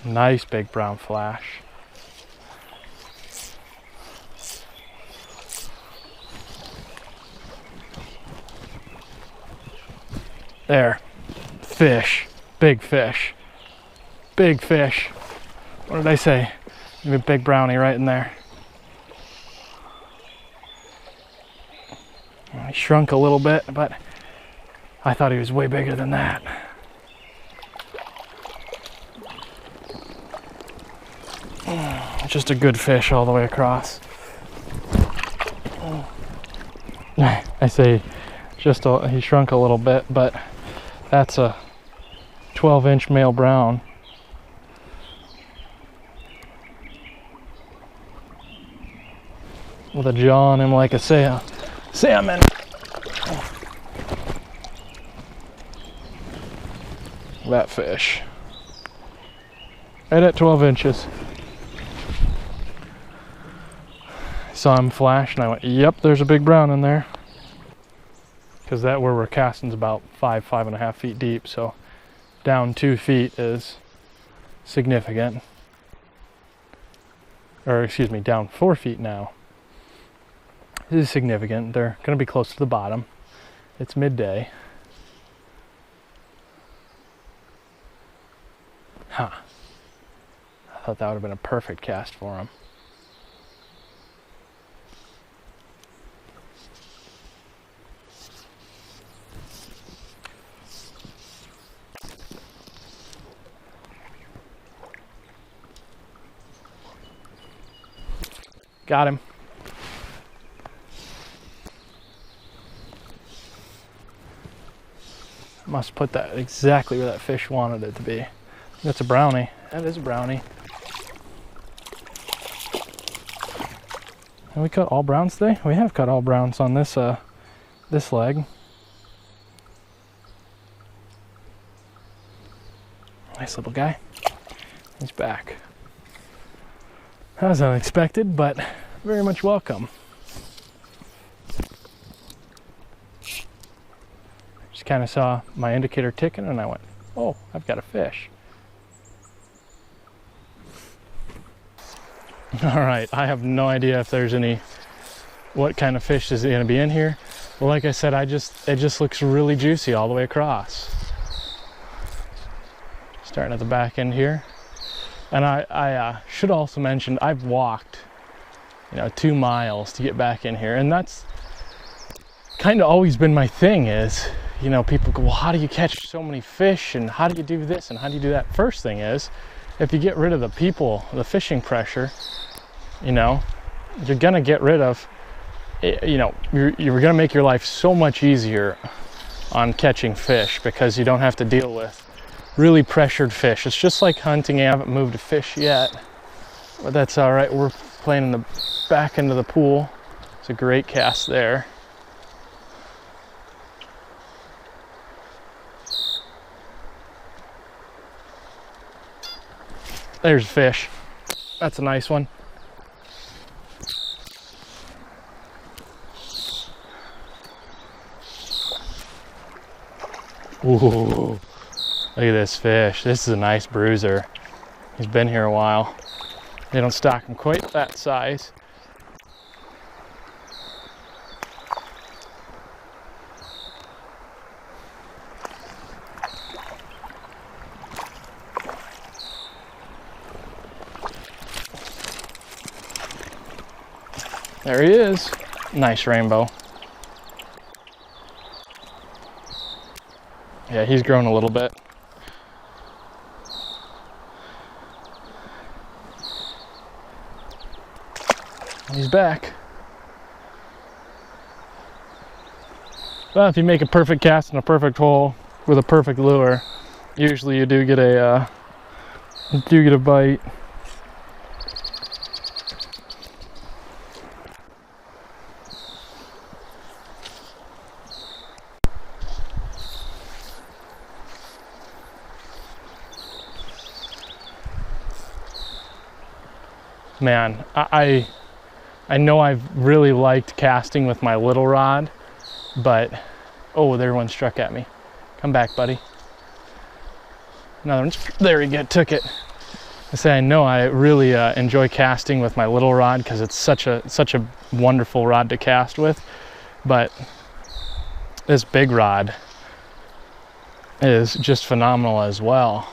Nice big brown flash. There. Fish. Big fish. Big fish. What did I say? Maybe a big brownie right in there. He shrunk a little bit, but I thought he was way bigger than that. Just a good fish all the way across. I say he shrunk a little bit, but that's a 12-inch male brown. With a jaw on him like a salmon. That fish. Right at 12 inches. Saw him flash and I went, yep, there's a big brown in there. Because that where we're casting is about 5.5 feet deep, so down 2 feet is significant. Or excuse me, down 4 feet now. This is significant. They're going to be close to the bottom. It's midday. Huh. I thought that would have been a perfect cast for him. Got him. Must put that exactly where that fish wanted it to be. That's a brownie. That is a brownie. Have we cut all browns today? We have cut all browns on this this leg. Nice little guy. He's back. That was unexpected, but very much welcome. Just kind of saw my indicator ticking and I went, oh, I've got a fish. All right, I have no idea if there's what kind of fish is going to be in here. But like I said, it just looks really juicy all the way across. Starting at the back end here. And I should also mention, I've walked, 2 miles to get back in here. And that's kind of always been my thing is, people go, well, how do you catch so many fish? And how do you do this? And how do you do that? First thing is, if you get rid of the fishing pressure, you're gonna get rid of, you're gonna make your life so much easier on catching fish because you don't have to deal with really pressured fish. It's just like hunting. I haven't moved a fish yet, but that's all right. We're playing in the back end of the pool. It's a great cast there. There's a fish. That's a nice one. Ooh, look at this fish. This is a nice bruiser. He's been here a while. They don't stock them quite that size. There he is. Nice rainbow. Yeah, he's grown a little bit. He's back. Well, if you make a perfect cast in a perfect hole with a perfect lure, usually you do get a bite. Man, I know I've really liked casting with my little rod, but oh, there one struck at me. Come back, buddy. Another one. There we go. Took it. say I know I really enjoy casting with my little rod because it's such a wonderful rod to cast with, but this big rod is just phenomenal as well.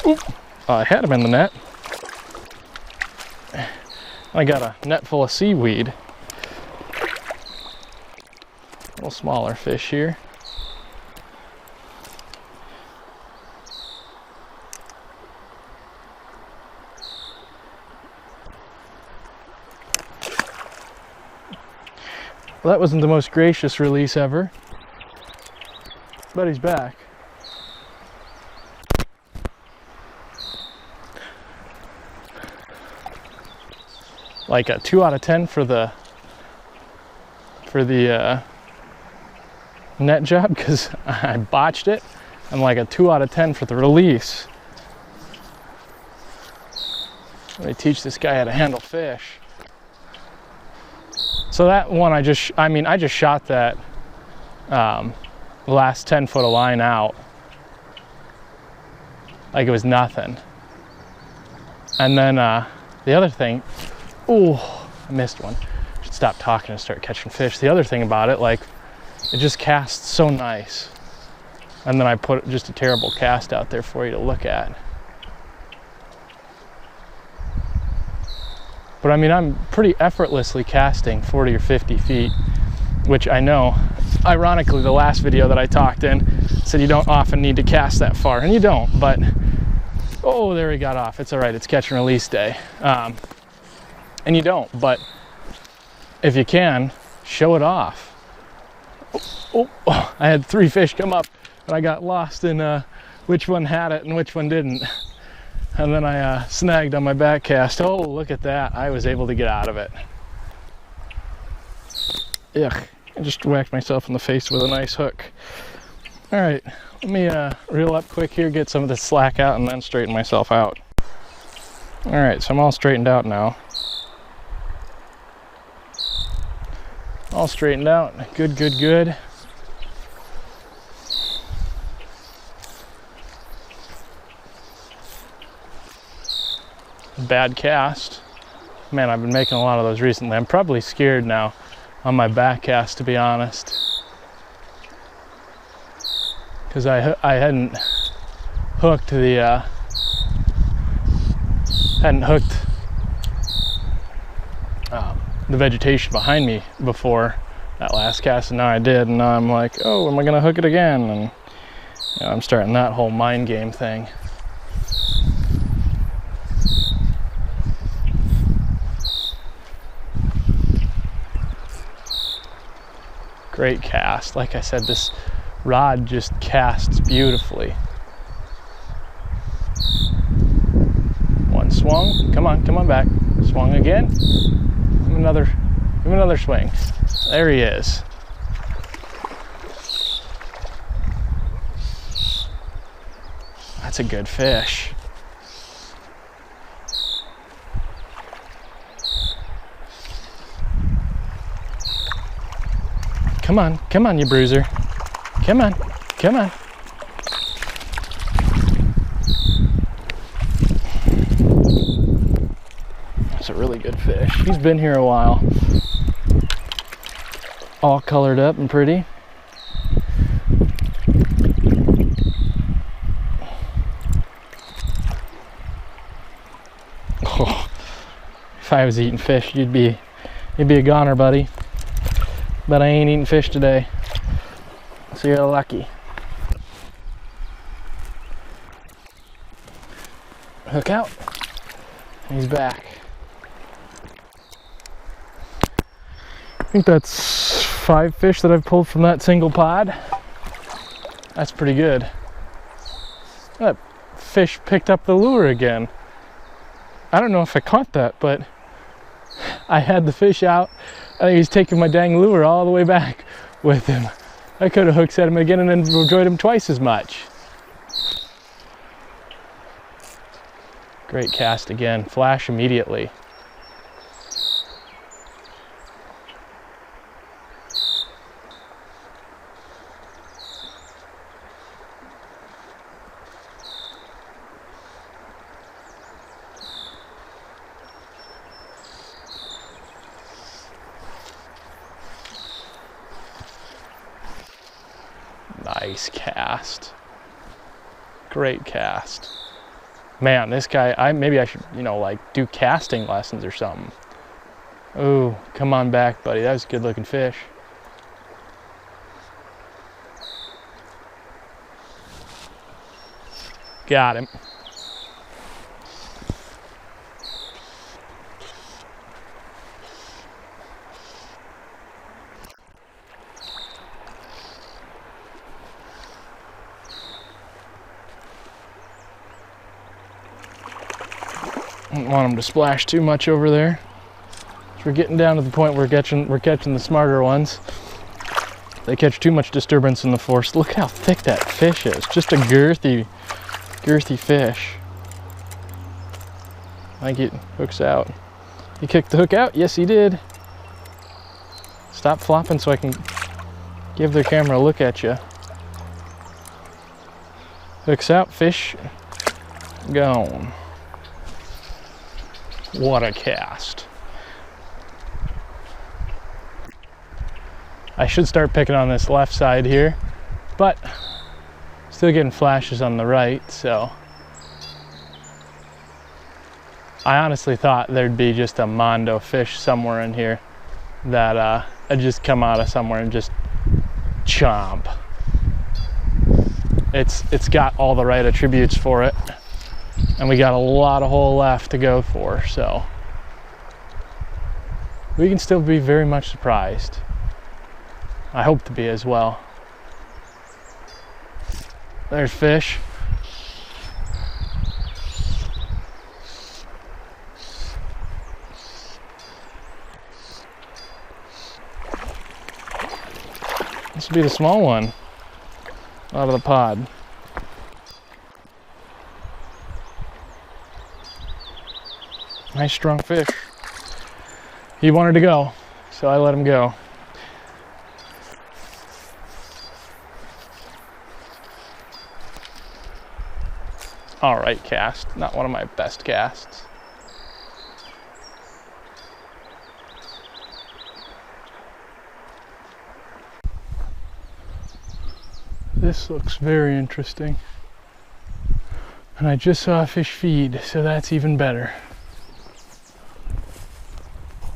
Oop. Oh, I had him in the net. I got a net full of seaweed. A little smaller fish here. Well, that wasn't the most gracious release ever, but he's back. Like a 2 out of 10 for the net job because I botched it, and like a 2 out of 10 for the release. Let me teach this guy how to handle fish. So that one, I just shot that last 10 foot of line out like it was nothing. And then the other thing, oh, I missed one. Should stop talking and start catching fish. The other thing about it, like, it just casts so nice. And then I put just a terrible cast out there for you to look at. But I mean, I'm pretty effortlessly casting 40 or 50 feet, which I know, ironically, the last video that I talked in said you don't often need to cast that far, and you don't, but, oh, there he got off. It's all right, it's catch and release day. And you don't, but if you can, show it off. Oh, I had 3 fish come up, and I got lost in which one had it and which one didn't. And then I snagged on my back cast. Oh, look at that. I was able to get out of it. Ugh, I just whacked myself in the face with a nice hook. All right, let me reel up quick here, get some of the slack out, and then straighten myself out. All right, so I'm all straightened out now. All straightened out. Good, good, good. Bad cast. Man, I've been making a lot of those recently. I'm probably scared now on my back cast, to be honest, because I hadn't hooked the vegetation behind me before that last cast, and now I did, and now I'm like, oh, am I gonna hook it again? And you know, I'm starting that whole mind game thing. Great cast. Like I said, this rod just casts beautifully. One swung. Come on back. Swung again. Give him another swing. There he is. That's a good fish. Come on, you bruiser. Come on. That's a really good fish. He's been here a while. All colored up and pretty. Oh, if I was eating fish, you'd be a goner, buddy. But I ain't eating fish today, so you're lucky. Hook out, he's back. I think that's 5 fish that I've pulled from that single pod. That's pretty good. That fish picked up the lure again. I don't know if I caught that, but I had the fish out. I think he's taking my dang lure all the way back with him. I could have hook set him again and then enjoyed him twice as much. Great cast again. Flash immediately. Nice cast. Great cast. Man, this guy, maybe I should, you know, like do casting lessons or something. Oh, come on back, buddy. That was a good looking fish. Got him. Don't want them to splash too much over there. So we're getting down to the point where we're catching the smarter ones. They catch too much disturbance in the force. Look how thick that fish is. Just a girthy fish. I think it hooks out. He kicked the hook out? Yes, he did. Stop flopping so I can give the camera a look at you. Hooks out, fish gone. What a cast. I should start picking on this left side here, but still getting flashes on the right, so. I honestly thought there'd be just a mondo fish somewhere in here that had just come out of somewhere and just chomp. It's got all the right attributes for it. And we got a lot of hole left to go for, so we can still be very much surprised. I hope to be as well. There's fish. This will be the small one out of the pod. Nice strong fish. He wanted to go, so I let him go. All right, cast. Not one of my best casts. This looks very interesting. And I just saw a fish feed, so that's even better.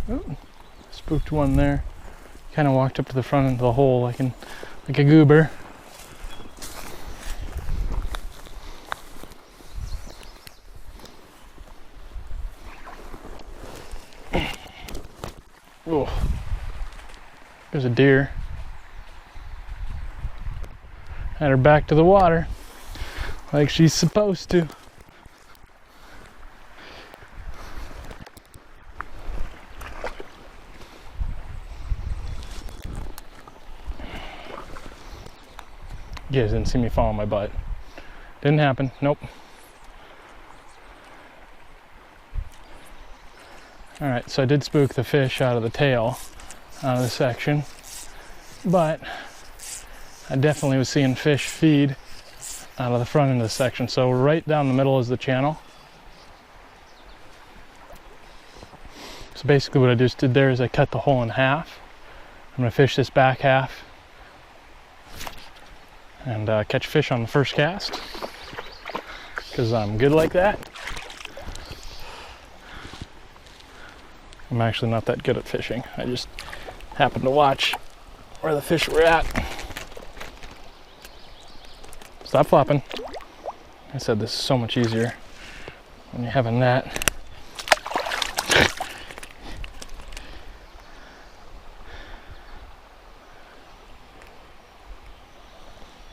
Oh, spooked one there. Kind of walked up to the front of the hole like a goober. Oh, there's a deer. Had her back to the water like she's supposed to. You guys didn't see me follow my butt. Didn't happen. Nope. Alright, so I did spook the fish out of the tail, out of the section, but I definitely was seeing fish feed out of the front end of the section. So right down the middle is the channel. So basically what I just did there is I cut the hole in half. I'm going to fish this back half and catch fish on the first cast, because I'm good like that. I'm actually not that good at fishing. I just happened to watch where the fish were at. Stop flopping. I said this is so much easier when you're having that.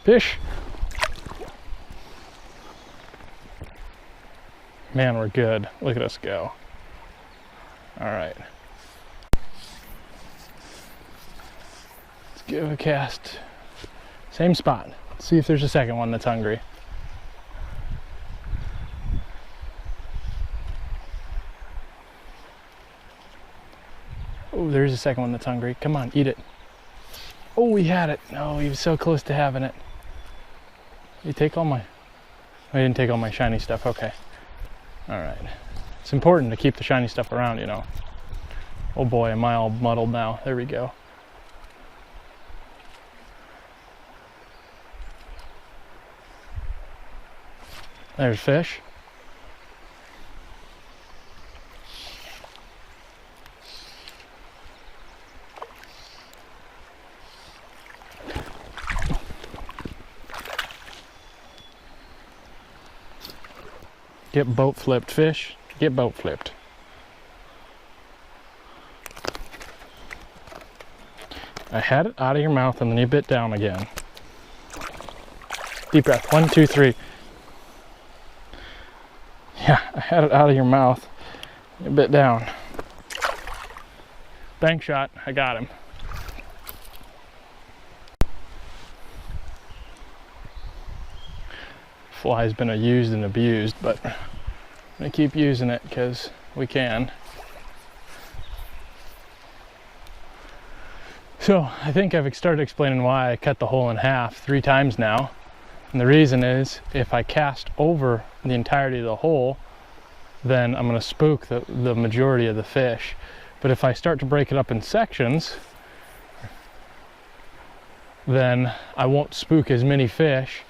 Fish. Man, we're good. Look at us go. All right. Let's give a cast. Same spot. Let's see if there's a second one that's hungry. Oh, there's a second one that's hungry. Come on, eat it. Oh, we had it. No, he was so close to having it. You take all my... I didn't take all my shiny stuff. Okay. All right. It's important to keep the shiny stuff around, you know. Oh boy, am I all muddled now. There we go. There's fish. Get boat flipped, fish. Get boat flipped. I had it out of your mouth and then you bit down again. Deep breath. 1, 2, 3. Yeah, I had it out of your mouth. You bit down. Bank shot. I got him. Fly's been used and abused, but I'm gonna keep using it because we can. So I think I've started explaining why I cut the hole in half 3 times now. And the reason is if I cast over the entirety of the hole, then I'm gonna spook the majority of the fish. But if I start to break it up in sections, then I won't spook as many fish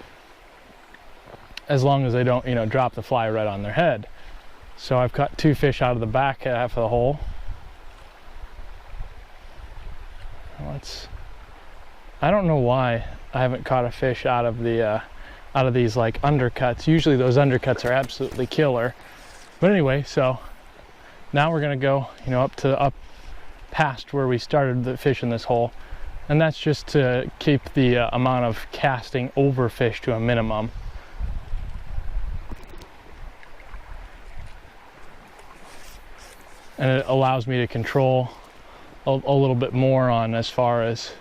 as long as they don't, you know, drop the fly right on their head. So I've cut 2 fish out of the back half of the hole. I don't know why I haven't caught a fish out of these like undercuts. Usually those undercuts are absolutely killer. But anyway, so now we're gonna go, you know, up past where we started the fish in this hole, and that's just to keep the amount of casting over fish to a minimum. And it allows me to control a little bit more on as far as,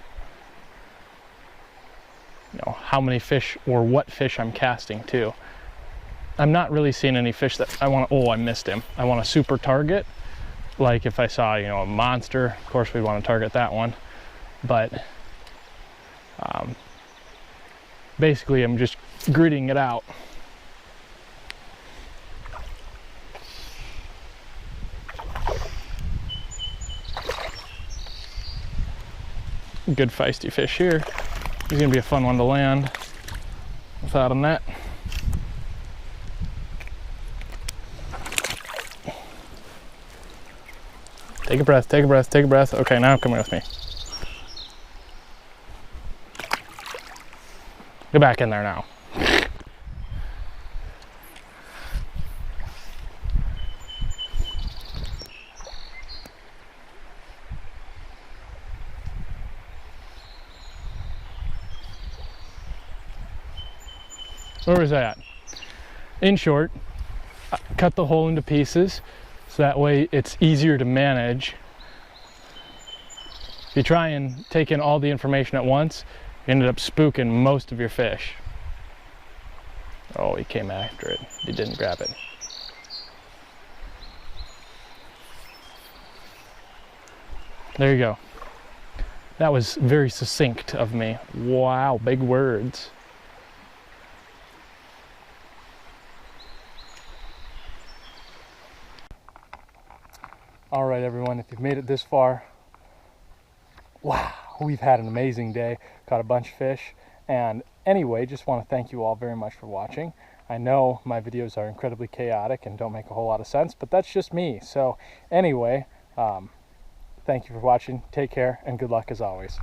you know, how many fish or what fish I'm casting too. I'm not really seeing any fish that I want to, oh, I missed him. I want to super target. Like if I saw, you know, a monster, of course we'd want to target that one. But basically I'm just gritting it out. Good feisty fish here. He's gonna be a fun one to land without a net. Take a breath, take a breath, take a breath. Okay, now come with me. Get back in there now. Where was that? In short, cut the hole into pieces so that way it's easier to manage. If you try and take in all the information at once, you ended up spooking most of your fish. Oh, he came after it. He didn't grab it. There you go. That was very succinct of me. Wow, big words. All right, everyone, if you've made it this far, wow, we've had an amazing day. Caught a bunch of fish. And anyway, just want to thank you all very much for watching. I know my videos are incredibly chaotic and don't make a whole lot of sense, but that's just me. So anyway, thank you for watching. Take care and good luck as always.